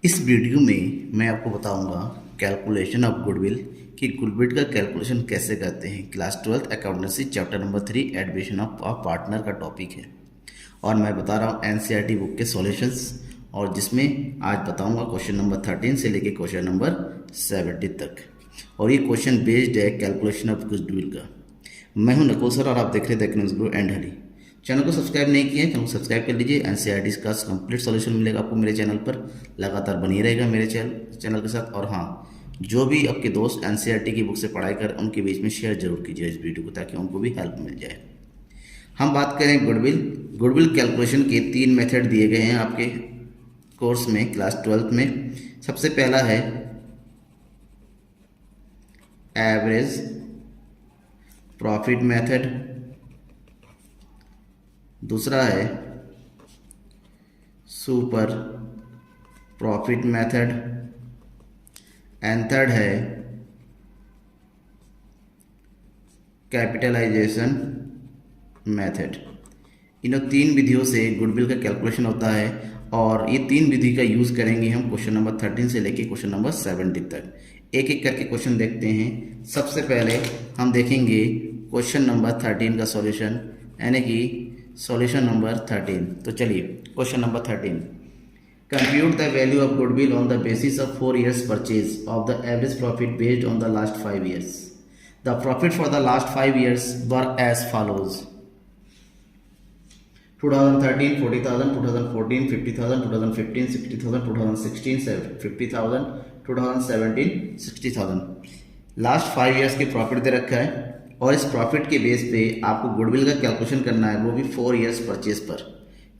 इस वीडियो में मैं आपको बताऊंगा कैलकुलेशन ऑफ गुडविल कि गुडविल का कैलकुलेशन कैसे करते हैं। Class 12th accountancy chapter number 3 admission of partner का टॉपिक है और मैं बता रहा हूँ एनसीईआरटी बुक के सॉल्यूशंस, और जिसमें आज बताऊंगा क्वेश्चन नंबर 13 से लेके क्वेश्चन नंबर 70 तक। और ये क्वेश्चन बेस्ड है कैलकुलेशन ऑफ गुडविल का। मैं हूं नकुल सर और आप देख रहे थे गुरु एंड हरी। चैनल को सब्सक्राइब नहीं किए चैनल को सब्सक्राइब कर लीजिए। एनसीईआरटी का कंप्लीट सॉल्यूशन मिलेगा आपको मेरे चैनल पर, लगातार बनी रहेगा मेरे चैनल के साथ। और हाँ, जो भी आपके दोस्त एनसीईआरटी की बुक से पढ़ाई कर उनके बीच में शेयर जरूर कीजिए इस वीडियो को, ताकि उनको भी हेल्प मिल जाए। हम बात करें गुडविल कैलकुलेशन के 3 मेथड दिए गए हैं आपके कोर्स में क्लास 12th में। सबसे पहला है एवरेज प्रॉफिट मेथड, दूसरा है super profit method and third है कैपिटलाइजेशन मेथड। इन 3 विधियों से गुडविल का कैलकुलेशन होता है और ये 3 विधि का यूज़ करेंगे हम क्वेश्चन नंबर 13 से लेके क्वेश्चन नंबर 70 तक। एक एक करके क्वेश्चन देखते हैं। सबसे पहले हम देखेंगे क्वेश्चन नंबर 13 का सॉल्यूशन, यानी कि सॉल्यूशन नंबर 13। तो चलिए question number 13, compute the value of goodwill on the basis of 4 years purchase of the average profit based on the last 5 years। The profit for the last 5 years were as follows: 2013 40,000, 2014 50,000, 2015 60,000, 2016 50,000, 2017 60,000। Last 5 years के profit दे रखा है और इस profit के base पे आपको goodwill का calculation करना है, वो भी 4 years परचेज पर।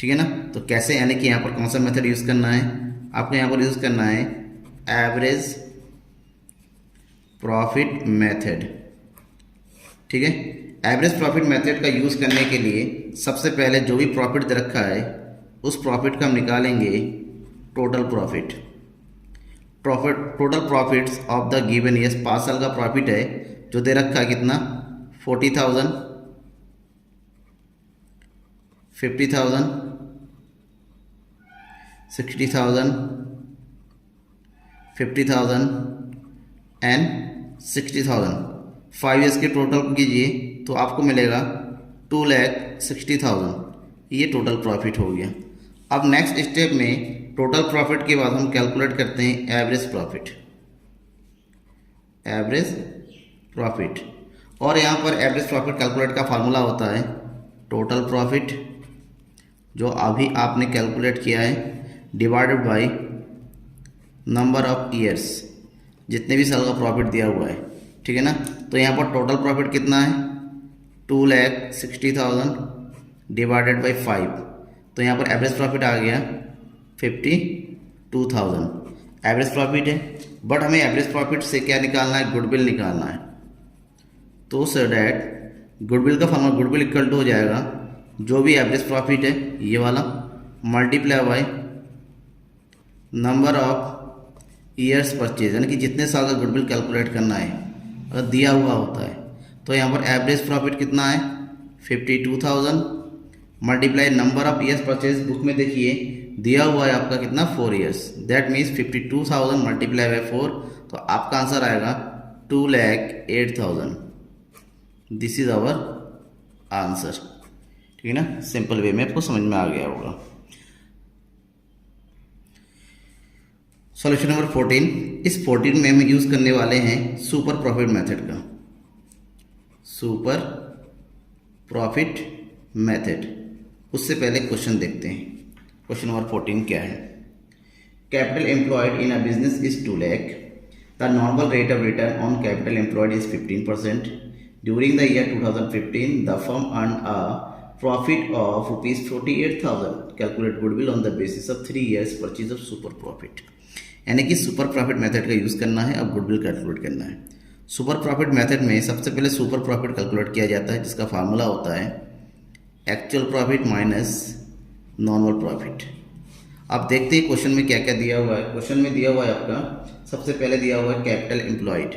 ठीक है ना। तो कैसे, यानी कि यहाँ पर कौन सा मेथड यूज़ करना है आपको? यहाँ पर यूज़ करना है एवरेज प्रॉफिट मेथड। ठीक है। एवरेज प्रॉफिट मेथड का यूज़ करने के लिए सबसे पहले जो भी प्रॉफिट दे रखा है उस प्रॉफिट का हम निकालेंगे total profit. Total profits of the given years, 5 साल का प्रॉफिट है जो दे रखा है कितना, 40,000, 50,000, 60,000, 50,000 एंड 60,000। 5 years के टोटल कीजिए तो आपको मिलेगा 2,60,000। ये टोटल प्रॉफिट हो गया। अब नेक्स्ट स्टेप में टोटल प्रॉफिट के बाद हम कैलकुलेट करते हैं एवरेज प्रॉफिट। एवरेज प्रॉफिट, और यहाँ पर एवरेज प्रॉफिट कैलकुलेट का फार्मूला होता है टोटल प्रॉफिट जो अभी आपने कैलकुलेट किया है divided by number of years, जितने भी साल का प्रॉफिट दिया हुआ है। ठीक है ना। तो यहाँ पर टोटल प्रॉफिट कितना है, 2,60,000 डिवाइडेड बाय 5। तो यहाँ पर एवरेज प्रॉफिट आ गया 52,000। एवरेज प्रॉफिट है, बट हमें एवरेज प्रॉफिट से क्या निकालना है, गुडविल निकालना है। तो सो डैट गुडविल का फॉर्मूला, गुडविल इक्वल टू हो जाएगा जो भी एवरेज प्रॉफिट है ये वाला multiply by number of years purchase, यानी कि जितने साल का गुडविल कैलकुलेट करना है अगर दिया हुआ होता है। तो यहाँ पर एवरेज प्रॉफिट कितना है 52,000 multiply number of years purchase, book में देखिए दिया हुआ है आपका कितना, 4 years। That means 52,000 multiply by 4, तो आपका आंसर आएगा 2,08,000। This is our answer. ठीक है ना। सिंपल वे में आपको समझ में आ गया होगा। सॉल्यूशन नंबर 14, इस 14 में हम यूज करने वाले हैं सुपर प्रॉफिट मेथड का। सुपर प्रॉफिट मेथड, उससे पहले क्वेश्चन देखते हैं। क्वेश्चन नंबर 14 क्या है? Capital employed in a business is 2 lakh। The normal rate of return on capital employed is 15%। During the year 2015 the firm earn a profit of ₹48,000। Calculate goodwill on the basis of 3 years purchase of super profit. यानी कि super profit method का use करना है, अब goodwill calculate करना है। Super profit method में सबसे पहले सुपर प्रॉफिट कैलकुलेट किया जाता है, जिसका फार्मूला होता है actual profit minus normal profit. अब देखते हैं क्वेश्चन में क्या क्या दिया हुआ है। क्वेश्चन में दिया हुआ है आपका, सबसे पहले दिया हुआ है कैपिटल एम्प्लॉयड।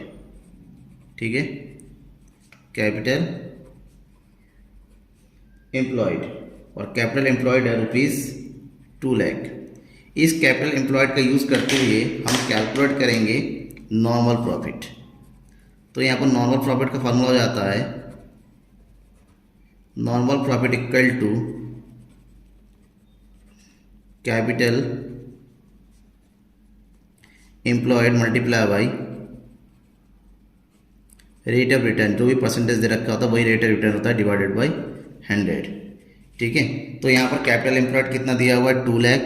ठीक है, कैपिटल एम्प्लॉयड, और कैपिटल एम्प्लॉयड है ₹2 लाख। इस कैपिटल एम्प्लॉयड का यूज़ करते हुए हम कैलकुलेट करेंगे नॉर्मल प्रॉफिट। तो यहाँ पर नॉर्मल प्रॉफिट का फार्मूला हो जाता है normal profit equal to capital employed multiply by rate of return, जो भी परसेंटेज दे रखा होता है वही रेट ऑफ रिटर्न होता है, डिवाइडेड बाई 100। ठीक है, तो यहाँ पर कैपिटल एम्प्लॉयड कितना दिया हुआ है 2 लाख,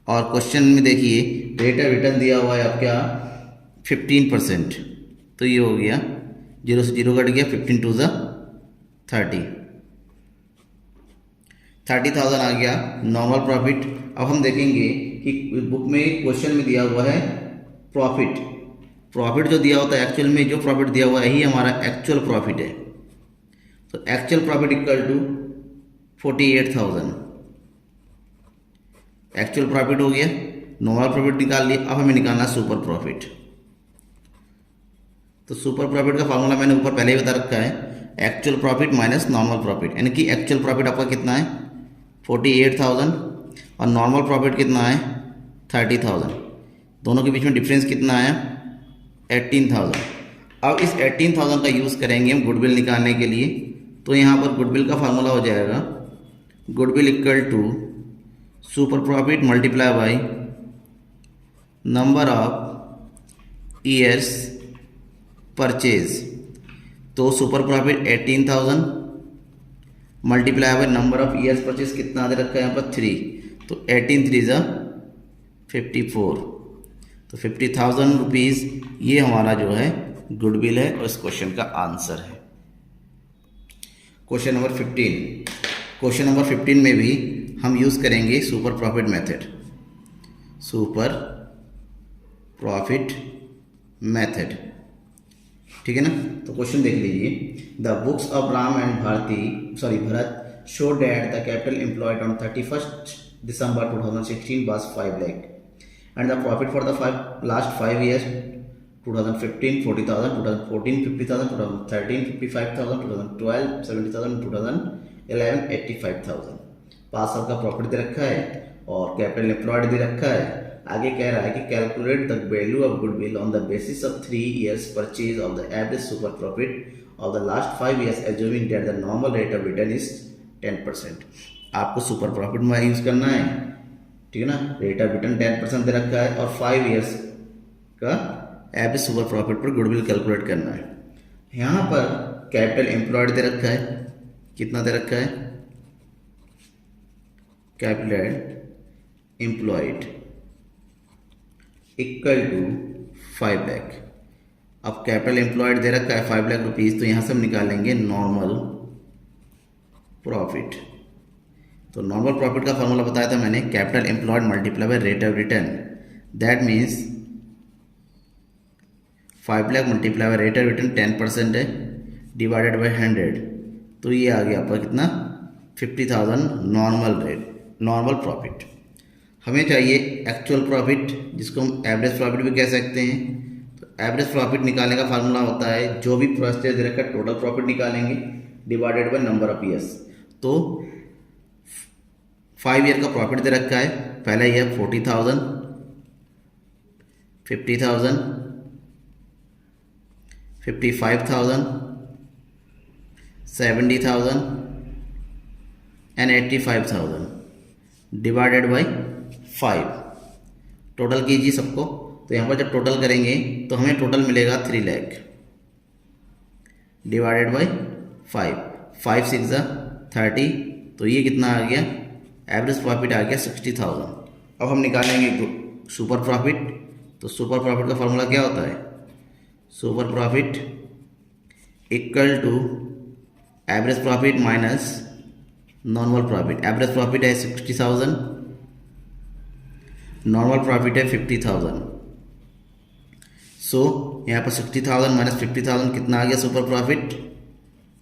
और क्वेश्चन में देखिए रेट ऑफ रिटर्न दिया हुआ है आपका 15%। तो ये हो गया 0 से 0 कट गया, 15 टू ज़ा 30,000 आ गया नॉर्मल प्रॉफिट। अब हम देखेंगे कि बुक में क्वेश्चन में दिया हुआ है प्रॉफिट जो दिया होता है एक्चुअल में जो प्रॉफिट दिया हुआ है यही हमारा एक्चुअल प्रॉफिट है। तो actual profit equal to 48,000 actual profit हो गया। नॉर्मल प्रॉफिट निकाल लिया, अब हमें निकालना सुपर प्रॉफिट। तो सुपर प्रॉफिट का फार्मूला मैंने ऊपर पहले ही बता रखा है, actual profit minus normal profit, यानी कि एक्चुअल प्रॉफिट आपका कितना है 48,000 और नॉर्मल प्रॉफिट कितना है 30,000। दोनों के बीच में डिफरेंस कितना है 18,000। अब इस 18,000 का यूज़ करेंगे हम गुडविल निकालने के लिए। तो यहाँ पर गुडविल का फार्मूला हो जाएगा goodwill equal to super profit multiply by number of years purchase. तो super profit 18,000 multiply by number of years purchase कितना दे रखा है यहाँ पर 3, तो 18 3 ज़ा 54, तो 50,000 रुपीज़ ये हमारा जो है गुडविल है और इस क्वेश्चन का आंसर है। क्वेश्चन नंबर 15 में भी हम यूज़ करेंगे super profit method. Super profit method, ठीक है ना। तो क्वेश्चन देख लीजिए, the books of Ram and Bharat show that the capital employed on 31st December 2016 was 5 lakh and the profit for the last 5 years 2015 40,000, 2014 50,000, 2013 55,000, 2012 70,000, 2011 85,000। 5 साल का प्रॉफिट दे रखा है और कैपिटल एम्प्लॉयड दे रखा है। आगे कह रहा है कि calculate the value of goodwill on the basis of 3 years purchase of the average super profit of the last 5 years assuming that the normal rate of return is 10%। आपको सुपर प्रॉफिट में use करना है, ठीक है ना। Rate of return 10% दे रखा है और 5 years का एवरेज सुपर प्रॉफिट पर गुडविल कैलकुलेट करना है। यहाँ पर कैपिटल एम्प्लॉयड दे रखा है, कितना दे रखा है capital employed equal to 5 lakh. अब कैपिटल एम्प्लॉयड दे रखा है 5 लाख रुपीज़, तो यहाँ से हम निकालेंगे नॉर्मल प्रॉफिट। तो नॉर्मल प्रॉफिट का फॉर्मूला बताया था मैंने, capital employed multiply by rate of return. That means 5 lakh multiply by rate of return 10% है, डिवाइडेड बाय 100, तो ये आ गया आपका कितना 50,000 नॉर्मल प्रॉफिट। हमें चाहिए एक्चुअल प्रॉफिट, जिसको हम एवरेज प्रॉफिट भी कह सकते हैं। तो एवरेज प्रॉफिट निकालने का फार्मूला होता है जो भी परसेंटेज दे रखा है टोटल प्रॉफिट निकालेंगे divided by number of years. तो 5 ईयर का प्रॉफिट दे रखा है, पहला year 40,000, 50,000, 55,000, 70,000 and 85,000 divided by 5। Total कीजिए सबको। तो यहाँ पर जब टोटल करेंगे तो हमें टोटल मिलेगा 3 लाख डिवाइडेड बाई 5, 5 6 ज़ा 30, तो ये कितना आ गया एवरेज प्रॉफिट आ गया 60,000। अब हम निकालेंगे सुपर प्रॉफिट। तो सुपर प्रॉफिट का फॉर्मूला क्या होता है, super profit equal to average profit minus normal profit. Average profit है 60,000, नॉर्मल प्रॉफिट है 50,000। सो यहाँ पर 60,000 माइनस 50,000 कितना आ गया सुपर प्रॉफिट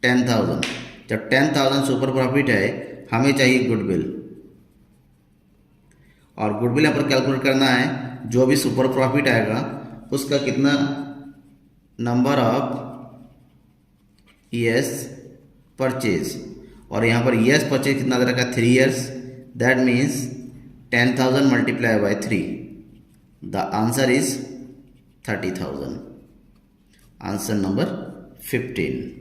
10,000। जब 10,000 सुपर प्रॉफिट है, हमें चाहिए गुडविल, और गुडविल यहाँ पर कैलकुलेट करना है जो भी सुपर प्रॉफिट आएगा उसका कितना नंबर ऑफ ईयर्स परचेज, और यहाँ पर ईयर्स परचेज कितना दे रखा है 3 years। That means 10,000 multiply by 3, the answer is 30,000। Answer number 15।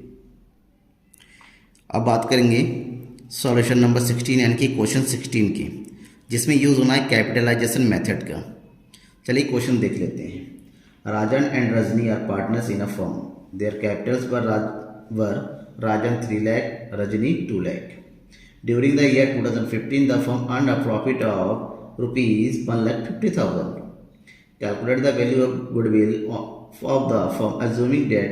अब बात करेंगे सॉल्यूशन नंबर 16 यानी कि क्वेश्चन 16 की, जिसमें यूज़ होना है कैपिटलाइजेशन मेथड का। चलिए क्वेश्चन देख लेते हैं। Rajan and Rajani are partners in a firm, their capitals were Rajan 3 lakh, Rajani 2 lakh. During the year 2015, the firm earned a profit of rupees 1,50,000. Calculate the value of goodwill of the firm assuming that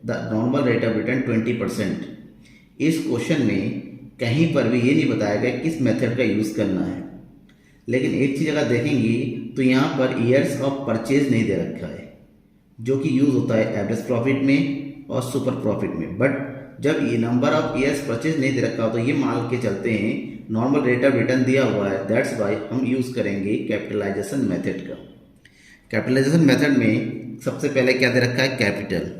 the normal rate of return 20%. इस question में कहीं पर भी ये नहीं बताया गया किस मेथड का यूज़ करना है, लेकिन एक चीज़ अगर देखेंगे तो यहाँ पर ईयर्स ऑफ परचेज नहीं दे रखा है, जो कि यूज़ होता है एवरेज प्रॉफिट में और सुपर प्रॉफिट में। बट जब ये नंबर ऑफ ईयर्स परचेज नहीं दे रखा हो तो ये मान के चलते हैं नॉर्मल रेट ऑफ रिटर्न दिया हुआ है, दैट्स वाई हम यूज़ करेंगे कैपिटलाइजेशन मेथड का। कैपिटलाइजेशन मेथड में सबसे पहले क्या दे रखा है, कैपिटल।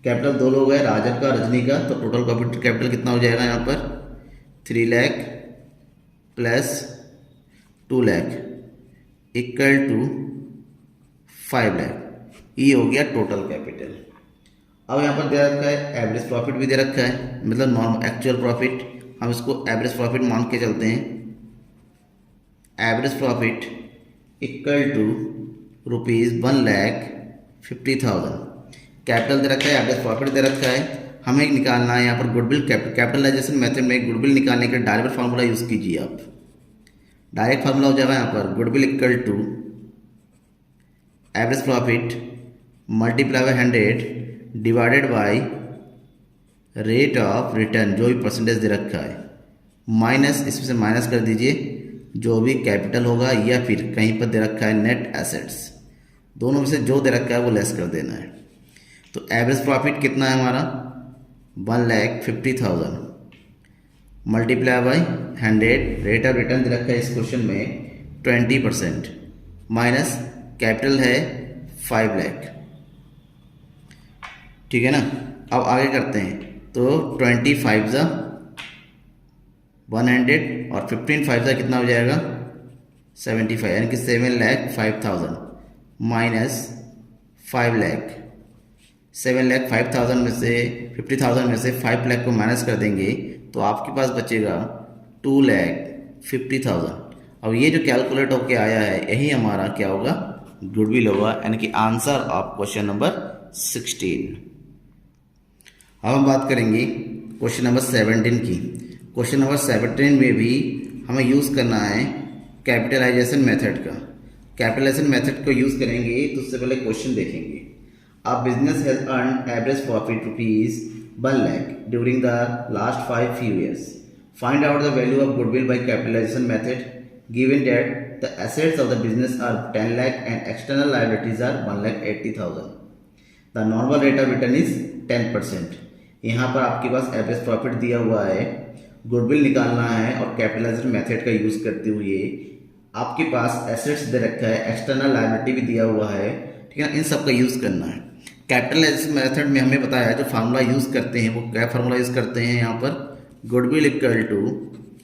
कैपिटल दो लोग है, राजन का रजनी का, तो टोटल कैपिटल कितना हो जाएगा यहाँ पर 3 lakh plus 2 lakh equal to 5 lakh. ये हो गया टोटल कैपिटल। अब यहाँ पर दे रखा है एवरेज प्रॉफिट भी दे रखा है, मतलब नॉर्मल एक्चुअल प्रॉफिट, हम इसको एवरेज प्रॉफिट मान के चलते हैं। Average profit equal to ₹1,50,000। Capital दे रखा है, एवरेज प्रॉफिट दे रखा है, हमें निकालना है यहाँ पर गुडविल। कैपिटलाइजेशन मेथड में गुडविल निकालने के डायरेक्ट फार्मूला यूज़ कीजिए आप। डायरेक्ट फार्मूला हो जाएगा यहाँ पर goodwill equal to average profit multiply by 100 divided by rate of return, जो भी परसेंटेज दे रखा है, माइनस, इसमें से माइनस कर दीजिए जो भी कैपिटल होगा, या फिर कहीं पर दे रखा है नेट एसेट्स, दोनों में से जो दे रखा है वो लेस कर देना है। तो एवरेज प्रॉफिट कितना है हमारा 1,50,000 multiply by 100, rate of return दे रखा है इस क्वेश्चन में 20%, माइनस कैपिटल है 5 लाख। ठीक है ना। अब आगे करते हैं, तो 25 ज़ा 100 और 15 5 ज़ा कितना हो जाएगा 75, यानी कि 7,05,000 माइनस 5 लाख। 7,05,000 में से 50,000 में से 5 लाख को माइनस कर देंगे तो आपके पास बचेगा 2,50,000। अब ये जो कैलकुलेट होके आया है यही हमारा क्या होगा, गुडविल होगा, यानी कि आंसर ऑफ क्वेश्चन नंबर 16। अब हम बात करेंगे क्वेश्चन नंबर 17 की। क्वेश्चन नंबर 17 में भी हमें यूज़ करना है कैपिटलाइजेशन मेथड का। कैपिटलाइजेशन मेथड को यूज़ करेंगे तो उससे पहले क्वेश्चन देखेंगे। A business has earn average profit ₹1 lakh during the last 5 years. Find out the value of goodwill by capitalization method given that the assets of the business are 10 lakh and external liabilities are 1,80,000. The normal rate of return is 10%. यहाँ पर आपके पास average profit दिया हुआ है, goodwill निकालना है और capitalisation method का यूज़ करते हुए आपके पास एसेट्स दे रखा है, एक्सटर्नल लायबिलिटी भी दिया हुआ है। ठीक है ना, इन सब का यूज़ करना है। कैपिटलाइजेशन मेथड में हमें बताया है जो फार्मूला यूज़ करते हैं वो क्या फार्मूला यूज़ करते हैं यहाँ पर, goodwill equal to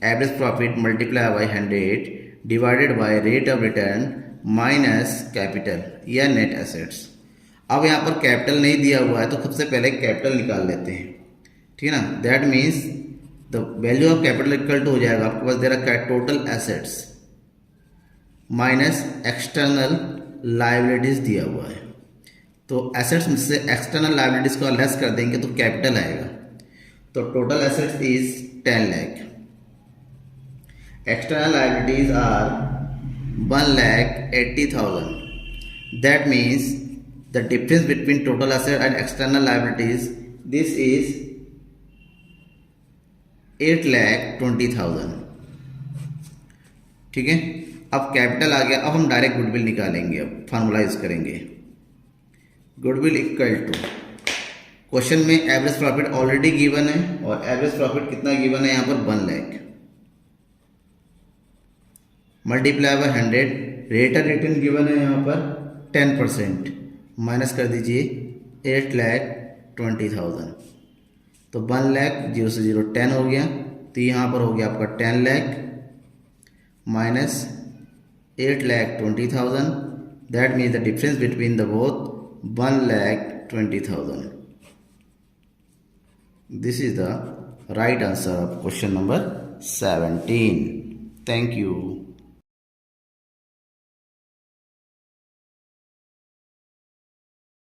average profit multiply by 100 divided by rate of return minus capital या नेट एसेट्स। अब यहाँ पर कैपिटल नहीं दिया हुआ है तो सबसे पहले कैपिटल निकाल लेते हैं। ठीक है ना, that means the value of capital equal to हो जाएगा, आपके पास दे रखा है total assets minus external liabilities दिया हुआ है। तो एसेट्स में से एक्सटर्नल लायबिलिटीज को लेस कर देंगे तो कैपिटल आएगा। तो total assets is 10 lakh, external liabilities are 1,80,000। That means the difference between total asset and external liabilities, this is 8,20,000। ठीक है, अब कैपिटल आ गया। अब हम डायरेक्ट गुडविल निकालेंगे, अब फार्मूला यूज करेंगे। गुडविल इक्वल टू, क्वेश्चन में एवरेज प्रॉफिट ऑलरेडी गिवन है और एवरेज प्रॉफिट कितना गिवन है यहाँ पर 1 lakh multiply by 100, rate of return given है यहाँ पर 10%, माइनस कर दीजिए 8,20,000। तो 1 लाख 0 से 0 10 हो गया, तो यहाँ पर हो गया आपका 10 lakh minus 8,20,000. That means the difference between the both 1,20,000. This is the right answer of question number 17. Thank you.